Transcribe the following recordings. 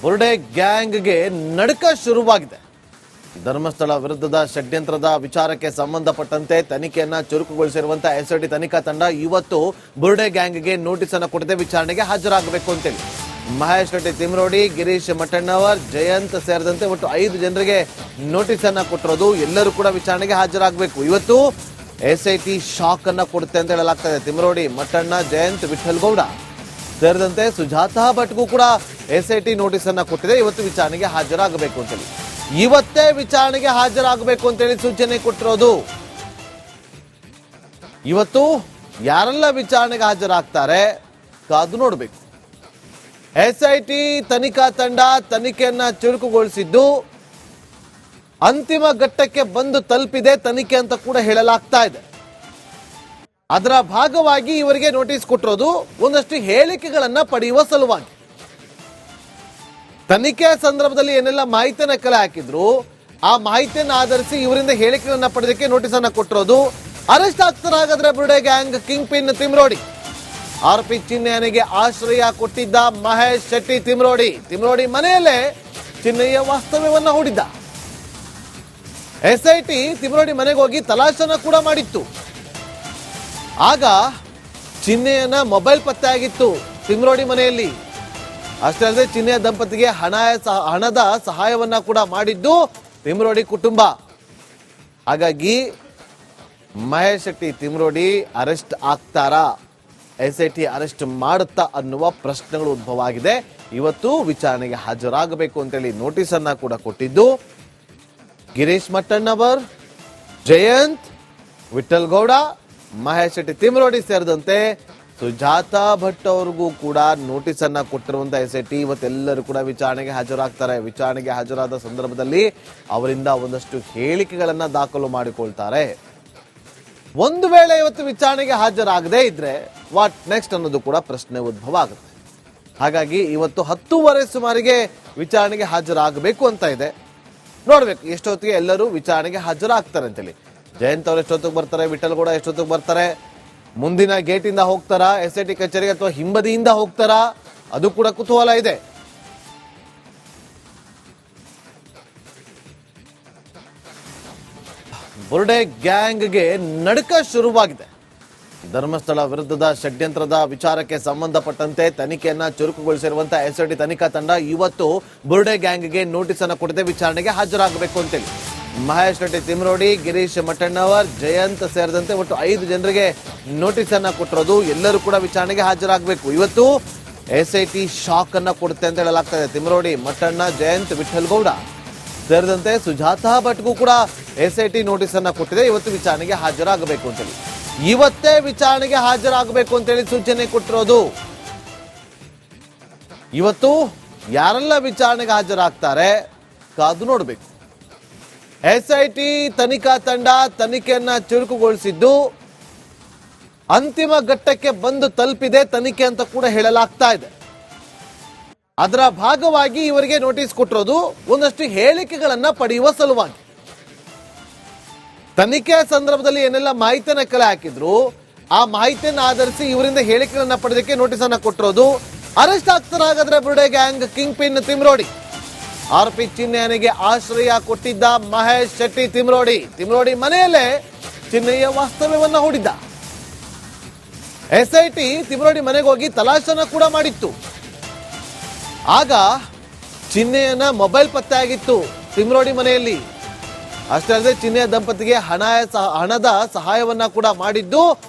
ಬುರ್ಡೆ ಗ್ಯಾಂಗ್ಗೆ ನಡುಕ ಶುರುವಾಗಿದೆ. ಧರ್ಮಸ್ಥಳ ವಿರುದ್ಧದ ಷಡ್ಯಂತ್ರದ ವಿಚಾರಕ್ಕೆ ಸಂಬಂಧಪಟ್ಟಂತೆ ತನಿಖೆಯನ್ನ ಚುರುಕುಗೊಳಿಸಿರುವಂತಹ ಎಸ್ಐಟಿ ತನಿಖಾ ತಂಡ ಇವತ್ತು ಬುರ್ಡೆ ಗ್ಯಾಂಗ್ಗೆ ನೋಟಿಸ್ ಅನ್ನು ಕೊಡದೆ ವಿಚಾರಣೆಗೆ ಹಾಜರಾಗಬೇಕು ಅಂತೇಳಿ ಮಹೇಶ್ ಶೆಟ್ಟಿ ತಿಮ್ರೋಡಿ, ಗಿರೀಶ್ ಮಠಣ್ಣವರ್, ಜಯಂತ್ ಸೇರಿದಂತೆ ಒಟ್ಟು 5 ಜನರಿಗೆ ನೋಟಿಸ್ ಅನ್ನ ಕೊಟ್ಟಿರೋದು. ಎಲ್ಲರೂ ಕೂಡ ವಿಚಾರಣೆಗೆ ಹಾಜರಾಗಬೇಕು. ಇವತ್ತು ಎಸ್ಐಟಿ ಶಾಕ್ ಅನ್ನ ಕೊಡುತ್ತೆ ಅಂತ ಹೇಳಲಾಗ್ತಾ ಇದೆ. ತಿಮ್ರೋಡಿ, ಮಠಣ್ಣ, ಜಯಂತ್, ವಿಠಲ್ ಗೌಡ ಸೇರಿದಂತೆ ಸುಜಾತಾ ಭಟ್ಗೂ ಕೂಡ ಎಸ್ಐಟಿ ನೋಟಿಸ್ ಅನ್ನ ಕೊಟ್ಟಿದೆ. ಇವತ್ತು ವಿಚಾರಣೆಗೆ ಹಾಜರಾಗಬೇಕು ಅಂತೇಳಿ, ಇವತ್ತೇ ವಿಚಾರಣೆಗೆ ಹಾಜರಾಗಬೇಕು ಅಂತೇಳಿ ಸೂಚನೆ ಕೊಟ್ಟಿರೋದು. ಇವತ್ತು ಯಾರೆಲ್ಲ ವಿಚಾರಣೆಗೆ ಹಾಜರಾಗ್ತಾರೆ ಕಾದು ನೋಡಬೇಕು. ಎಸ್ಐಟಿ ತನಿಖಾ ತಂಡ ತನಿಖೆಯನ್ನ ಚುರುಕುಗೊಳಿಸಿದ್ದು ಅಂತಿಮ ಘಟ್ಟಕ್ಕೆ ಬಂದು ತಲುಪಿದೆ ತನಿಖೆ ಅಂತ ಕೂಡ ಹೇಳಲಾಗ್ತಾ ಇದೆ. ಅದರ ಭಾಗವಾಗಿ ಇವರಿಗೆ ನೋಟಿಸ್ ಕೊಟ್ಟಿರೋದು ಒಂದಷ್ಟು ಹೇಳಿಕೆಗಳನ್ನ ಪಡೆಯುವ ಸಲುವಾಗಿ. ತನಿಖೆ ಸಂದರ್ಭದಲ್ಲಿ ಏನೆಲ್ಲ ಮಾಹಿತಿಯನ್ನ ಕಲೆ ಹಾಕಿದ್ರು ಆ ಮಾಹಿತಿಯನ್ನು ಆಧರಿಸಿ ಇವರಿಂದ ಹೇಳಿಕೆಗಳನ್ನ ಪಡೆದಕ್ಕೆ ನೋಟಿಸ್ ಅನ್ನ ಕೊಟ್ಟಿರೋದು. ಅರೆಸ್ಟ್ ಆಗ್ತಾರಾಗಾದ್ರೆ ಬುರ್ಡೆ ಗ್ಯಾಂಗ್ ಕಿಂಗ್ ಪಿನ್ ತಿಮ್ರೋಡಿ. ಆರೋಪಿ ಚಿನ್ನಯ್ಯನಿಗೆ ಆಶ್ರಯ ಕೊಟ್ಟಿದ್ದ ಮಹೇಶ್ ಶೆಟ್ಟಿ ತಿಮ್ರೋಡಿ ಮನೆಯಲ್ಲೇ ಚಿನ್ನಯ್ಯ ವಾಸ್ತವ್ಯವನ್ನ ಹೂಡಿದ್ದ. ಎಸ್ಐಟಿ ತಿಮ್ರೋಡಿ ಮನೆಗೆ ಹೋಗಿ ತಲಾಶನ ಕೂಡ ಮಾಡಿತ್ತು. ಆಗ ಚಿನ್ನಯ್ಯನ ಮೊಬೈಲ್ ಪತ್ತೆ ಆಗಿತ್ತು ತಿಮ್ರೋಡಿ ಮನೆಯಲ್ಲಿ. ಅಷ್ಟೇ ಅಲ್ಲದೆ ಚಿನ್ನಯ್ಯ ದಂಪತಿಗೆ ಹಣದ ಸಹಾಯವನ್ನ ಕೂಡ ಮಾಡಿದ್ದು ತಿಮ್ರೋಡಿ ಕುಟುಂಬ. ಹಾಗಾಗಿ ಮಹೇಶ್ ಶೆಟ್ಟಿ ತಿಮ್ರೋಡಿ ಅರೆಸ್ಟ್ ಆಗ್ತಾರಾ, ಎಸ್ಐಟಿ ಅರೆಸ್ಟ್ ಮಾಡುತ್ತಾ ಅನ್ನುವ ಪ್ರಶ್ನೆಗಳು ಉದ್ಭವ ಆಗಿದೆ. ಇವತ್ತು ವಿಚಾರಣೆಗೆ ಹಾಜರಾಗಬೇಕು ಅಂತೇಳಿ ನೋಟಿಸ್ ಅನ್ನ ಕೂಡ ಕೊಟ್ಟಿದ್ದು ಗಿರೀಶ್ ಮಠಣ್ಣವರ್, ಜಯಂತ್, ವಿಠಲ್ ಗೌಡ, ಮಹೇಶ್ ಶೆಟ್ಟಿ ತಿಮ್ರೋಡಿ ಸೇರಿದಂತೆ ಸುಜಾತಾ ಭಟ್ ಅವ್ರಿಗೂ ಕೂಡ ನೋಟಿಸ್ ಅನ್ನ ಕೊಟ್ಟಿರುವಂತಹ ಎಸ್ಐಟಿ ಇವತ್ತೆಲ್ಲರೂ ಕೂಡ ವಿಚಾರಣೆಗೆ ಹಾಜರಾಗ್ತಾರೆ. ವಿಚಾರಣೆಗೆ ಹಾಜರಾದ ಸಂದರ್ಭದಲ್ಲಿ ಅವರಿಂದ ಒಂದಷ್ಟು ಹೇಳಿಕೆಗಳನ್ನ ದಾಖಲು ಮಾಡಿಕೊಳ್ತಾರೆ. ಒಂದು ವೇಳೆ ಇವತ್ತು ವಿಚಾರಣೆಗೆ ಹಾಜರಾಗದೇ ಇದ್ರೆ ವಾಟ್ ನೆಕ್ಸ್ಟ್ ಅನ್ನೋದು ಕೂಡ ಪ್ರಶ್ನೆ ಉದ್ಭವ ಆಗುತ್ತೆ. ಹಾಗಾಗಿ ಇವತ್ತು 10:30 ಸುಮಾರಿಗೆ ವಿಚಾರಣೆಗೆ ಹಾಜರಾಗಬೇಕು ಅಂತ ಇದೆ. ನೋಡ್ಬೇಕು ಎಷ್ಟೊತ್ತಿಗೆ ಎಲ್ಲರೂ ವಿಚಾರಣೆಗೆ ಹಾಜರಾಗ್ತಾರೆ ಅಂತೇಳಿ. ಜಯಂತ್ ಅವರು ಎಷ್ಟೊತ್ತಿಗೆ ಬರ್ತಾರೆ, ವಿಠಲ್ ಗೌಡ ಎಷ್ಟೊತ್ತಿಗೆ ಬರ್ತಾರೆ, ಮುಂದಿನ ಗೇಟ್ ಇಂದ ಹೋಗ್ತಾರಾ ಎಸ್ಐಟಿ ಕಚೇರಿಗೆ ಅಥವಾ ಹಿಂಬದಿಯಿಂದ ಹೋಗ್ತಾರಾ, ಅದು ಕೂಡ ಕುತೂಹಲ ಇದೆ. ಬುರ್ಡೆ ಗ್ಯಾಂಗ್ಗೆ ನಡುಕ ಶುರುವಾಗಿದೆ. ಧರ್ಮಸ್ಥಳ ವಿರುದ್ಧದ ಷಡ್ಯಂತ್ರದ ವಿಚಾರಕ್ಕೆ ಸಂಬಂಧಪಟ್ಟಂತೆ ತನಿಖೆಯನ್ನ ಚುರುಕುಗೊಳಿಸಿರುವಂತಹ ಎಸ್ಐಟಿ ತನಿಖಾ ತಂಡ ಇವತ್ತು ಬುರ್ಡೆ ಗ್ಯಾಂಗ್ಗೆ ನೋಟಿಸ್ ಅನ್ನು ಕೊಡದೆ ವಿಚಾರಣೆಗೆ ಹಾಜರಾಗಬೇಕು ಅಂತೇಳಿ ಮಹೇಶ್ ಶೆಟ್ಟಿ ತಿಮ್ರೋಡಿ, ಗಿರೀಶ್ ಮಠಣ್ಣವರ್, ಜಯಂತ್ ಸೇರಿದಂತೆ ಒಟ್ಟು 5 ಜನರಿಗೆ ನೋಟಿಸ್ ಅನ್ನ ಕೊಟ್ಟಿರೋದು. ಎಲ್ಲರೂ ಕೂಡ ವಿಚಾರಣೆಗೆ ಹಾಜರಾಗಬೇಕು. ಇವತ್ತು ಎಸ್ಐಟಿ ಶಾಕ್ ಅನ್ನ ಕೊಡುತ್ತೆ ಅಂತ ಹೇಳಲಾಗ್ತಾ ಇದೆ. ತಿಮ್ರೋಡಿ, ಮಠಣ್ಣ, ಜಯಂತ್, ವಿಠಲ್ ಗೌಡ ಸೇರಿದಂತೆ ಸುಜಾತಾ ಭಟ್ಗೂ ಕೂಡ ಎಸ್ಐಟಿ ನೋಟಿಸ್ ಅನ್ನ ಕೊಟ್ಟಿದೆ. ಇವತ್ತು ವಿಚಾರಣೆಗೆ ಹಾಜರಾಗಬೇಕು ಅಂತೇಳಿ, ಇವತ್ತೇ ವಿಚಾರಣೆಗೆ ಹಾಜರಾಗಬೇಕು ಅಂತೇಳಿ ಸೂಚನೆ ಕೊಟ್ಟಿರೋದು. ಇವತ್ತು ಯಾರೆಲ್ಲ ವಿಚಾರಣೆಗೆ ಹಾಜರಾಗ್ತಾರೆ ಕಾದು ನೋಡಬೇಕು. ಎಸ್ಐಟಿ ತನಿಖಾ ತಂಡ ತನಿಖೆಯನ್ನ ಚುರುಕುಗೊಳಿಸಿದ್ದು ಅಂತಿಮ ಘಟ್ಟಕ್ಕೆ ಬಂದು ತಲುಪಿದೆ ತನಿಖೆ ಅಂತ ಕೂಡ ಹೇಳಲಾಗ್ತಾ ಇದೆ. ಅದರ ಭಾಗವಾಗಿ ಇವರಿಗೆ ನೋಟಿಸ್ ಕೊಟ್ಟಿರೋದು ಒಂದಷ್ಟು ಹೇಳಿಕೆಗಳನ್ನ ಪಡೆಯುವ ಸಲುವಾಗಿ. ತನಿಖೆ ಸಂದರ್ಭದಲ್ಲಿ ಏನೆಲ್ಲ ಮಾಹಿತಿಯನ್ನ ಕಲೆ ಹಾಕಿದ್ರು ಆ ಮಾಹಿತಿಯನ್ನು ಆಧರಿಸಿ ಇವರಿಂದ ಹೇಳಿಕೆಗಳನ್ನ ಪಡೆದಕ್ಕೆ ನೋಟಿಸ್ ಅನ್ನ ಕೊಟ್ಟಿರೋದು. ಅರೆಸ್ಟ್ ಆಗ್ತಾರಾಗಾದ್ರೆ ಬುರ್ಡೆ ಗ್ಯಾಂಗ್ ಕಿಂಗ್ ಪಿನ್ ತಿಮ್ರೋಡಿ. ಆರೋಪಿ ಚಿನ್ನಯ್ಯನಿಗೆ ಆಶ್ರಯ ಕೊಟ್ಟಿದ್ದ ಮಹೇಶ್ ಶೆಟ್ಟಿ ತಿಮ್ರೋಡಿ ಮನೆಯಲ್ಲೇ ಚಿನ್ನಯ್ಯ ವಾಸ್ತವ್ಯವನ್ನ ಹೂಡಿದ್ದ. ಎಸ್ಐಟಿ ತಿಮ್ರೋಡಿ ಮನೆಗೆ ಹೋಗಿ ತಲಾಶನ ಕೂಡ ಮಾಡಿತ್ತು. ಆಗ ಚಿನ್ನಯ್ಯನ ಮೊಬೈಲ್ ಪತ್ತೆ ಆಗಿತ್ತು ತಿಮ್ರೋಡಿ ಮನೆಯಲ್ಲಿ. ಅಷ್ಟೇ ಅಲ್ಲದೆ ಚಿನ್ನಯ್ಯ ದಂಪತಿಗೆ ಹಣದ ಸಹಾಯವನ್ನ ಕೂಡ ಮಾಡಿದ್ದು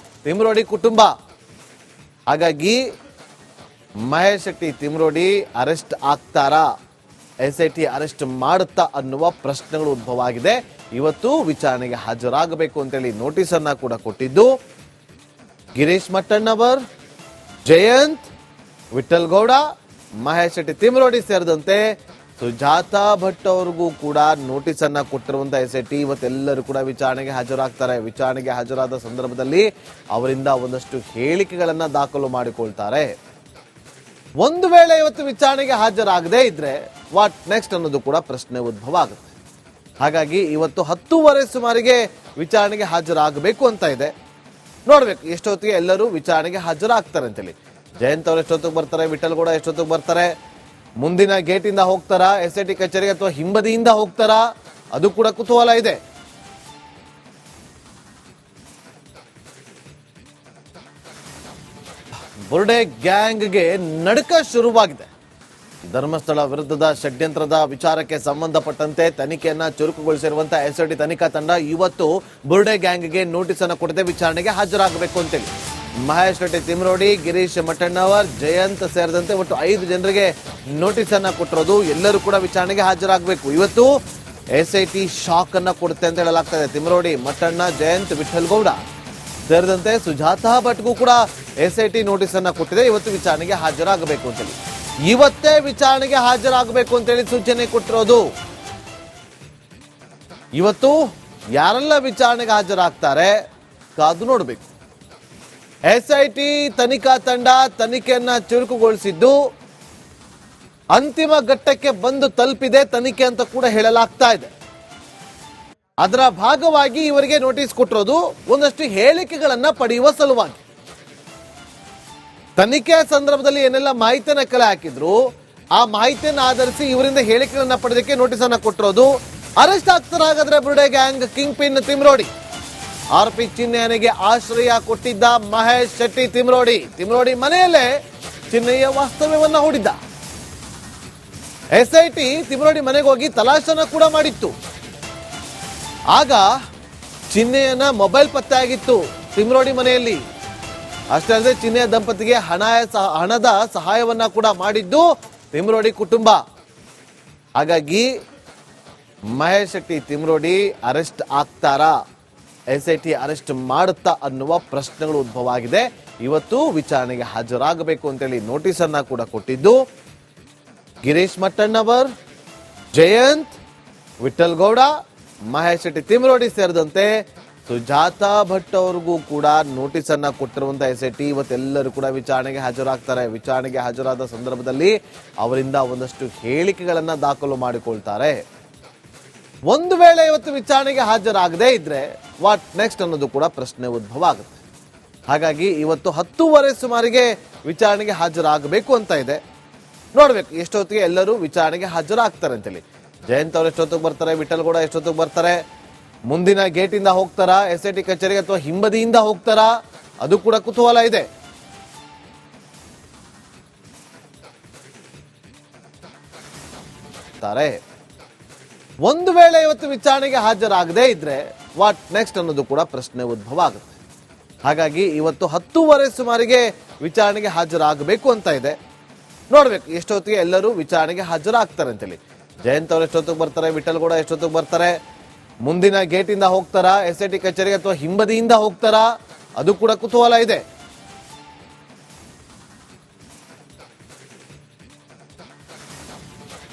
ತಿಮ್ರೋಡಿ ಕುಟುಂಬ. ಹಾಗಾಗಿ ಮಹೇಶ್ ಶೆಟ್ಟಿ ತಿಮ್ರೋಡಿ ಅರೆಸ್ಟ್ ಆಗ್ತಾರಾ, ಎಸ್ಐಟಿ ಅರೆಸ್ಟ್ ಮಾಡುತ್ತಾ ಅನ್ನುವ ಪ್ರಶ್ನೆಗಳು ಉದ್ಭವ ಆಗಿದೆ. ಇವತ್ತು ವಿಚಾರಣೆಗೆ ಹಾಜರಾಗಬೇಕು ಅಂತೇಳಿ ನೋಟಿಸ್ ಅನ್ನ ಕೂಡ ಕೊಟ್ಟಿದ್ದು ಗಿರೀಶ್ ಮಠಣ್ಣವರ್, ಜಯಂತ್, ವಿಠಲ್ ಗೌಡ, ಮಹೇಶ್ ಶೆಟ್ಟಿ ತಿಮ್ರೋಡಿ ಸೇರಿದಂತೆ ಸುಜಾತಾ ಭಟ್ ಅವ್ರಿಗೂ ಕೂಡ ನೋಟಿಸ್ ಅನ್ನ ಕೊಟ್ಟಿರುವಂತಹ ಎಸ್ಐಟಿ ಇವತ್ತೆಲ್ಲರೂ ಕೂಡ ವಿಚಾರಣೆಗೆ ಹಾಜರಾಗ್ತಾರೆ. ವಿಚಾರಣೆಗೆ ಹಾಜರಾದ ಸಂದರ್ಭದಲ್ಲಿ ಅವರಿಂದ ಒಂದಷ್ಟು ಹೇಳಿಕೆಗಳನ್ನ ದಾಖಲು ಮಾಡಿಕೊಳ್ತಾರೆ. ಒಂದು ವೇಳೆ ಇವತ್ತು ವಿಚಾರಣೆಗೆ ಹಾಜರಾಗದೇ ಇದ್ರೆ ವಾಟ್ ನೆಕ್ಸ್ಟ್ ಅನ್ನೋದು ಕೂಡ ಪ್ರಶ್ನೆ ಉದ್ಭವ ಆಗುತ್ತೆ. ಹಾಗಾಗಿ ಇವತ್ತು 10:30 ಸುಮಾರಿಗೆ ವಿಚಾರಣೆಗೆ ಹಾಜರಾಗಬೇಕು ಅಂತ ಇದೆ. ನೋಡ್ಬೇಕು ಎಷ್ಟೊತ್ತಿಗೆ ಎಲ್ಲರೂ ವಿಚಾರಣೆಗೆ ಹಾಜರಾಗ್ತಾರೆ ಅಂತೇಳಿ. ಜಯಂತ್ ಅವರು ಎಷ್ಟೊತ್ತಿಗೆ ಬರ್ತಾರೆ, ವಿಠಲ್ ಗೌಡ ಎಷ್ಟೊತ್ತಿಗೆ ಬರ್ತಾರೆ, ಮುಂದಿನ ಗೇಟಿಂದ ಹೋಗ್ತಾರಾ, SIT ಕಚೇರಿಗೆ ಅಥವಾ ಹಿಂಬದಿಯಿಂದ ಹೋಗ್ತಾರಾ, ಅದು ಕೂಡ ಕುತೂಹಲ ಇದೆ. ಬುರ್ಡೆ ಗ್ಯಾಂಗ್ಗೆ ನಡುಕ ಶುರುವಾಗಿದೆ. ಧರ್ಮಸ್ಥಳ ವಿರುದ್ಧದ ಷಡ್ಯಂತ್ರದ ವಿಚಾರಕ್ಕೆ ಸಂಬಂಧಪಟ್ಟಂತೆ ತನಿಖೆಯನ್ನ ಚುರುಕುಗೊಳಿಸಿರುವಂತಹ SIT ತನಿಖಾ ತಂಡ ಇವತ್ತು ಬುರ್ಡೆ ಗ್ಯಾಂಗ್ಗೆ ನೋಟಿಸ್ ಅನ್ನು ಕೊಡದೆ ವಿಚಾರಣೆಗೆ ಹಾಜರಾಗಬೇಕು ಅಂತೇಳಿ ಮಹೇಶ್ ಶೆಟ್ಟಿ ತಿಮ್ರೋಡಿ, ಗಿರೀಶ್ ಮಠಣ್ಣವರ್, ಜಯಂತ್ ಸೇರಿದಂತೆ ಒಟ್ಟು 5 ಜನರಿಗೆ ನೋಟಿಸ್ ಅನ್ನ ಕೊಟ್ಟಿರೋದು. ಎಲ್ಲರೂ ಕೂಡ ವಿಚಾರಣೆಗೆ ಹಾಜರಾಗಬೇಕು. ಇವತ್ತು SIT ಶಾಕ್ ಅನ್ನ ಕೊಡುತ್ತೆ ಅಂತ ಹೇಳಲಾಗ್ತಾ ಇದೆ. ತಿಮ್ರೋಡಿ, ಮಠಣ್ಣ, ಜಯಂತ್, ವಿಠಲ್ ಗೌಡ ಸೇರಿದಂತೆ ಸುಜಾತಾ ಭಟ್ಗೂ ಕೂಡ SIT ನೋಟಿಸ್ ಅನ್ನ ಕೊಟ್ಟಿದೆ. ಇವತ್ತು ವಿಚಾರಣೆಗೆ ಹಾಜರಾಗಬೇಕು ಅಂತೇಳಿ, ಇವತ್ತೇ ವಿಚಾರಣೆಗೆ ಹಾಜರಾಗಬೇಕು ಅಂತೇಳಿ ಸೂಚನೆ ಕೊಟ್ಟಿರೋದು. ಇವತ್ತು ಯಾರೆಲ್ಲ ವಿಚಾರಣೆಗೆ ಹಾಜರಾಗ್ತಾರೆ ಕಾದು ನೋಡಬೇಕು. SIT ತನಿಖಾ ತಂಡ ತನಿಖೆಯನ್ನ ಚುರುಕುಗೊಳಿಸಿದ್ದು ಅಂತಿಮ ಘಟ್ಟಕ್ಕೆ ಬಂದು ತಲುಪಿದೆ ತನಿಖೆ ಅಂತ ಕೂಡ ಹೇಳಲಾಗ್ತಾ ಇದೆ. ಅದರ ಭಾಗವಾಗಿ ಇವರಿಗೆ ನೋಟಿಸ್ ಕೊಟ್ಟಿರೋದು ಒಂದಷ್ಟು ಹೇಳಿಕೆಗಳನ್ನ ಪಡೆಯುವ ಸಲುವಾಗಿ. ತನಿಖೆ ಸಂದರ್ಭದಲ್ಲಿ ಏನೆಲ್ಲ ಮಾಹಿತಿಯನ್ನ ಕಲೆ ಹಾಕಿದ್ರು ಆ ಮಾಹಿತಿಯನ್ನು ಆಧರಿಸಿ ಇವರಿಂದ ಹೇಳಿಕೆಗಳನ್ನ ಪಡೆದಕ್ಕೆ ನೋಟಿಸ್ ಅನ್ನ ಕೊಟ್ಟಿರೋದು. ಅರೆಸ್ಟ್ ಆಗ್ತಾರಾಗಾದ್ರೆ ಬುರ್ಡೆ ಗ್ಯಾಂಗ್ ಕಿಂಗ್ ಪಿನ್ ತಿಮ್ರೋಡಿ, ಆರೋಪಿ ಚಿನ್ನಯ್ಯನಿಗೆ ಆಶ್ರಯ ಕೊಟ್ಟಿದ್ದ ಮಹೇಶ್ ಶೆಟ್ಟಿ ತಿಮ್ರೋಡಿ ಮನೆಯಲ್ಲೇ ಚಿನ್ನಯ್ಯ ವಾಸ್ತವ್ಯವನ್ನ ಹೂಡಿದ್ದ. SIT ತಿಮ್ರೋಡಿ ಮನೆಗೆ ಹೋಗಿ ತಲಾಶನ ಕೂಡ ಮಾಡಿತ್ತು. ಆಗ ಚಿನ್ನಯ್ಯನ ಮೊಬೈಲ್ ಪತ್ತೆ ಆಗಿತ್ತು ತಿಮ್ರೋಡಿ ಮನೆಯಲ್ಲಿ. ಅಷ್ಟೇ ಅಲ್ಲದೆ ಚಿನ್ನಯ್ಯ ದಂಪತಿಗೆ ಹಣದ ಸಹಾಯವನ್ನ ಕೂಡ ಮಾಡಿದ್ದು ತಿಮ್ರೋಡಿ ಕುಟುಂಬ. ಹಾಗಾಗಿ ಮಹೇಶ್ ಶೆಟ್ಟಿ ತಿಮ್ರೋಡಿ ಅರೆಸ್ಟ್ ಆಗ್ತಾರಾ, SIT ಅರೆಸ್ಟ್ ಮಾಡುತ್ತಾ ಅನ್ನುವ ಪ್ರಶ್ನೆಗಳು ಉದ್ಭವ ಆಗಿದೆ. ಇವತ್ತು ವಿಚಾರಣೆಗೆ ಹಾಜರಾಗಬೇಕು ಅಂತೇಳಿ ನೋಟಿಸ್ ಅನ್ನ ಕೂಡ ಕೊಟ್ಟಿದ್ದು ಗಿರೀಶ್ ಮಠಣ್ಣವರ್, ಜಯಂತ್, ವಿಠಲ್ ಗೌಡ, ಮಹೇಶ್ ಶೆಟ್ಟಿ ತಿಮ್ರೋಡಿ ಸೇರಿದಂತೆ ಸುಜಾತಾ ಭಟ್ ಅವ್ರಿಗೂ ಕೂಡ ನೋಟಿಸ್ ಅನ್ನ ಕೊಟ್ಟಿರುವಂತಹ SIT ಇವತ್ತೆಲ್ಲರೂ ಕೂಡ ವಿಚಾರಣೆಗೆ ಹಾಜರಾಗ್ತಾರೆ. ವಿಚಾರಣೆಗೆ ಹಾಜರಾದ ಸಂದರ್ಭದಲ್ಲಿ ಅವರಿಂದ ಒಂದಷ್ಟು ಹೇಳಿಕೆಗಳನ್ನ ದಾಖಲು ಮಾಡಿಕೊಳ್ತಾರೆ. ಒಂದು ವೇಳೆ ಇವತ್ತು ವಿಚಾರಣೆಗೆ ಹಾಜರಾಗದೇ ಇದ್ರೆ ವಾಟ್ ನೆಕ್ಸ್ಟ್ ಅನ್ನೋದು ಕೂಡ ಪ್ರಶ್ನೆ ಉದ್ಭವ ಆಗುತ್ತೆ. ಹಾಗಾಗಿ ಇವತ್ತು 10:30 ಸುಮಾರಿಗೆ ವಿಚಾರಣೆಗೆ ಹಾಜರಾಗಬೇಕು ಅಂತ ಇದೆ. ನೋಡ್ಬೇಕು ಎಷ್ಟೊತ್ತಿಗೆ ಎಲ್ಲರೂ ವಿಚಾರಣೆಗೆ ಹಾಜರಾಗ್ತಾರೆ ಅಂತೇಳಿ. ಜಯಂತ್ ಅವ್ರು ಎಷ್ಟೊತ್ತಿಗೆ ಬರ್ತಾರೆ, ವಿಠಲ್ ಗೌಡ ಎಷ್ಟೊತ್ತಿಗೆ ಬರ್ತಾರೆ, ಮುಂದಿನ ಗೇಟಿಂದ ಹೋಗ್ತಾರಾ, SIT ಕಚೇರಿಗೆ ಅಥವಾ ಹಿಂಬದಿಯಿಂದ ಹೋಗ್ತಾರಾ, ಅದು ಕೂಡ ಕುತೂಹಲ ಇದೆ. ಒಂದು ವೇಳೆ ಇವತ್ತು ವಿಚಾರಣೆಗೆ ಹಾಜರಾಗದೇ ಇದ್ರೆ ವಾಟ್ ನೆಕ್ಸ್ಟ್ ಅನ್ನೋದು ಕೂಡ ಪ್ರಶ್ನೆ ಉದ್ಭವ ಆಗುತ್ತೆ. ಹಾಗಾಗಿ ಇವತ್ತು 10:30 ಸುಮಾರಿಗೆ ವಿಚಾರಣೆಗೆ ಹಾಜರಾಗಬೇಕು ಅಂತ ಇದೆ. ನೋಡ್ಬೇಕು ಎಷ್ಟೊತ್ತಿಗೆ ಎಲ್ಲರೂ ವಿಚಾರಣೆಗೆ ಹಾಜರಾಗ್ತಾರೆ ಅಂತೇಳಿ. ಜಯಂತ್ ಅವ್ರು ಎಷ್ಟೊತ್ತಿಗೆ ಬರ್ತಾರೆ, ವಿಠಲ್ ಗೌಡ ಎಷ್ಟೊತ್ತಿಗೆ ಬರ್ತಾರೆ, ಮುಂದಿನ ಗೇಟಿಂದ ಹೋಗ್ತಾರಾ, SIT ಕಚೇರಿಗೆ ಅಥವಾ ಹಿಂಬದಿಯಿಂದ ಹೋಗ್ತಾರಾ, ಅದು ಕೂಡ ಕುತೂಹಲ ಇದೆ.